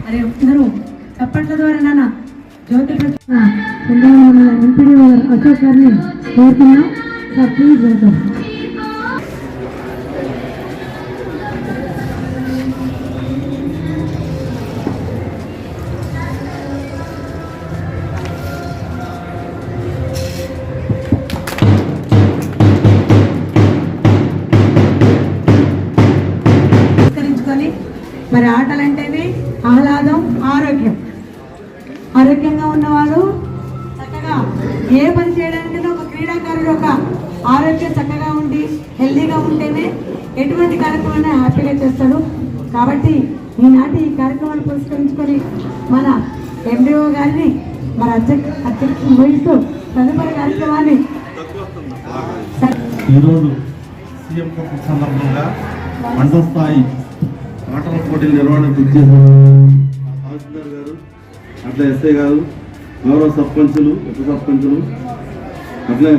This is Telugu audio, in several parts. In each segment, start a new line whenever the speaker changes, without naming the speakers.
అరే అందరూ చప్పట్ల ద్వారా నాన్న జ్యోతి ఎంపీడీ అశోక్ గారిని కోరుతున్నాం సార్. Please welcome. మరి ఆటలంటేనే ఆహ్లాదం, ఆరోగ్యం. ఆరోగ్యంగా ఉన్నవాడు చక్కగా ఏ పని చేయడానికి ఒక క్రీడాకారుడు ఒక ఆరోగ్యం చక్కగా ఉండి హెల్దీగా ఉంటేనే ఎటువంటి కార్యక్రమాన్ని హ్యాపీగా చేస్తాడు. కాబట్టి ఈనాటి ఈ కార్యక్రమాన్ని పురస్కరించుకొని మన ఎండిఓ గారిని మన అధ్యక్షులు వహిస్తూ తదుపరి కార్యక్రమాన్ని
ఈరోజు సీఎం కప్ సందర్భంగా మండల స్థాయి ఆటల పోటీలు నిర్వహణకు తహసీల్దార్ గారు, అట్లా ఎస్ఐ గారు, గౌరవ సర్పంచులు, ఉప సర్పంచులు, అట్లా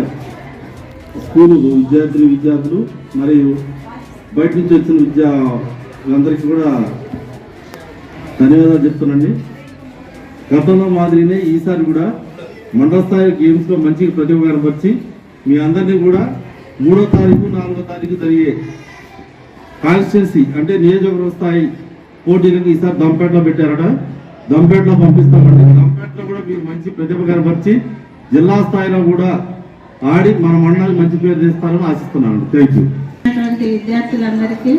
స్కూలు విద్యార్థులు మరియు బయట నుంచి వచ్చిన విద్యార్థులందరికీ కూడా ధన్యవాదాలు చెప్తున్నాండి. గతంలో మాదిరినే ఈసారి కూడా మండల స్థాయి గేమ్స్లో మంచి ప్రతిభ కనపరిచి మీ అందరినీ కూడా 3వ తారీఖు 4వ తారీఖు జరిగే కాన్స్టిట్యున్సీ అంటే నియోజకవర్గ స్థాయి పోటీలకు ఈసారి దంపేటలో పెట్టారట. దంపేటలో పంపిస్తామండి. దంపేటలో కూడా మీరు మంచి ప్రతిభ కనపరిచి జిల్లా స్థాయిలో కూడా ఆడి మన మండలానికి మంచి పేరు తెస్తారని ఆశిస్తున్నాను. Thank you.
విద్యార్థులందరికీ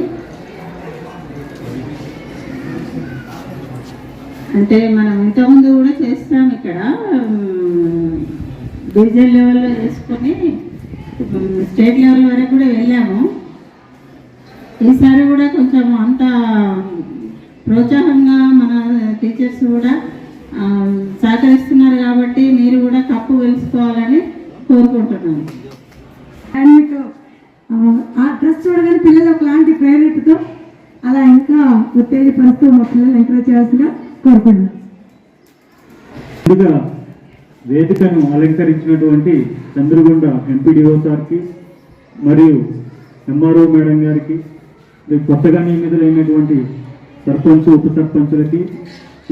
అంటే మనం ఇంతకుముందు కూడా చేస్తాం, ఇక్కడ డివిజన్ లెవెల్లో చేసుకొని స్టేట్ లెవెల్ వరకు కూడా వెళ్ళాము. ఈసారి కూడా కొంచెం అంత ప్రోత్సాహంగా మన టీచర్స్ కూడా సహకరిస్తున్నారు కాబట్టి మీరు కూడా కప్పు గెలుచుకోవాలని కోరుకుంటున్నాను.
అండ్ మీకు ఆ డ్రెస్ చూడగానే పిల్లలు ఒకలాంటి ప్రేరేపతో అలా ఇంకా ఉత్తేజపరుస్తూ మా పిల్లలు ఎంకరేజ్ చేయాల్సిందిగా కోరుకుంటున్నాను.
వేదికను అలంకరించినటువంటి చంద్రగొండ ఎంపీడీఓ సార్కి మరియు ఎంఆర్ఓ మేడం గారికి, కొత్తగా నియమితులైనటువంటి సర్పంచ్, ఉప సర్పంచులకి,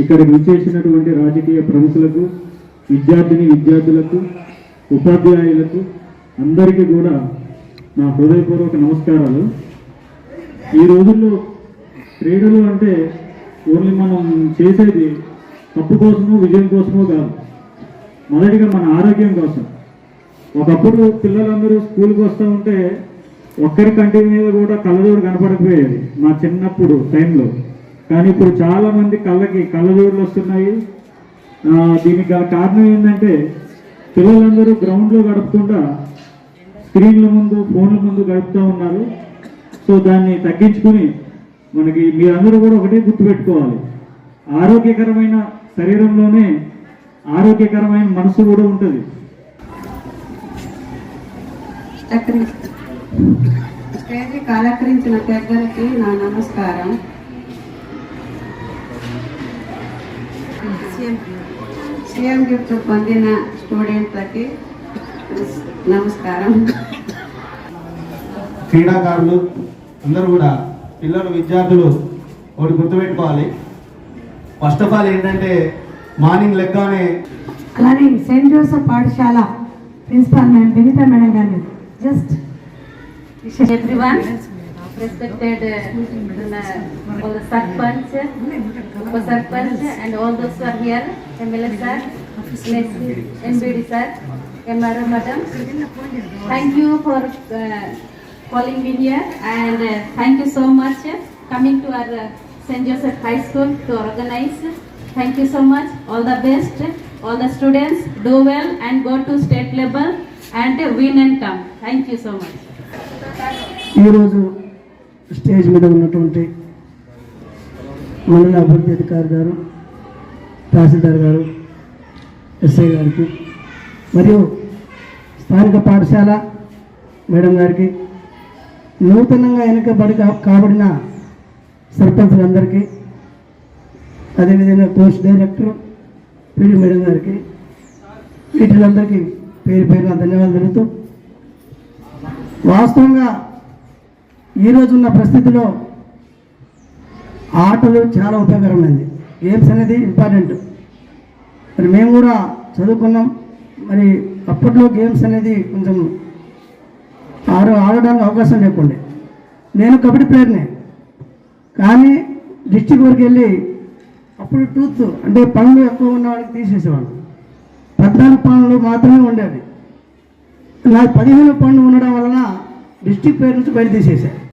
ఇక్కడికి విచ్చేసినటువంటి రాజకీయ ప్రముఖులకు, విద్యార్థులకు, ఉపాధ్యాయులకు అందరికీ కూడా నా హృదయపూర్వక నమస్కారాలు. ఈ రోజుల్లో క్రీడలు అంటే ఓన్లీ మనం చేసేది కప్పు కోసమో విజయం కోసమో కాదు, మొదటిగా మన ఆరోగ్యం కోసం. ఒకప్పుడు పిల్లలందరూ స్కూల్కి వస్తూ ఉంటే ఒక్కరి కంటి మీద కూడా కళ్ళజోడు కనపడకపోయేది మా చిన్నప్పుడు టైంలో. కానీ ఇప్పుడు చాలామంది కళ్ళజోడులు వస్తున్నాయి. దీనికి గల కారణం ఏంటంటే పిల్లలందరూ గ్రౌండ్లో గడపకుండా స్క్రీన్ల ముందు, ఫోన్ల ముందు గడుపుతూ ఉన్నారు. సో దాన్ని తగ్గించుకుని మనకి మీరందరూ కూడా ఒకటే గుర్తుపెట్టుకోవాలి, ఆరోగ్యకరమైన శరీరంలోనే ఆరోగ్యకరమైన మనసు కూడా ఉంటుంది.
స్టేజ్ అలంకరించిన పెద్దలకి నా నమస్కారం. సీఎం గిఫ్ట్ పొందిన స్టూడెంట్లకి నమస్కారం.
క్రీడాకారులు అందరూ కూడా పిల్లలు, విద్యార్థులు ఒకటి గుర్తుపెట్టుకోవాలి. ఫస్ట్ ఆఫ్ ఆల్ ఏంటంటే మార్నింగ్ లెగ్గానే
అలానే సెయింట్ జోసెఫ్ పాఠశాల ప్రిన్సిపాల్ మేడం వినీతా మేడం గారిని just
everyone, respected all the sarpanch, upa sarpanch and all those who are here, MLA sir, NBD sir, MRO madam, thank you for calling me here and thank you so much coming to our St. Joseph High School to organize. Thank you so much. All the best. All the students do well and go to state level and win and come. Thank you so much.
ఈరోజు స్టేజ్ మీద ఉన్నటువంటి మండల అభివృద్ధి అధికారి గారు, తహసీల్దార్ గారు, ఎస్ఐ గారికి మరియు స్థానిక పాఠశాల మేడం గారికి, నూతనంగా ఎన్నికబడి కాబడిన సర్పంచులందరికీ, అదేవిధంగా కోర్స్ డైరెక్టర్ పీడి మేడం గారికి వీటిలందరికీ పేరు పేరున ధన్యవాదాలు తెలుపుతూ, వాస్తవంగా ఈరోజున్న పరిస్థితిలో ఆటలు చాలా ఉపయోగకరమైనది. గేమ్స్ అనేది ఇంపార్టెంట్. మరి మేము కూడా చదువుకున్నాం. మరి అప్పట్లో గేమ్స్ అనేది కొంచెం ఆడడానికి అవకాశం లేకుండే. నేను కబడ్డీ ప్లేయర్నే, కానీ డిస్టిక్ వరకు వెళ్ళి అప్పుడు టూత్ అంటే పనులు ఎక్కువ ఉన్న వాళ్ళకి తీసేసేవాళ్ళు. 14 పనులు మాత్రమే ఉండేవి. నాకు 15 పనులు ఉండడం వలన డిస్టిక్ పేరు నుంచి బయట తీసేసారు.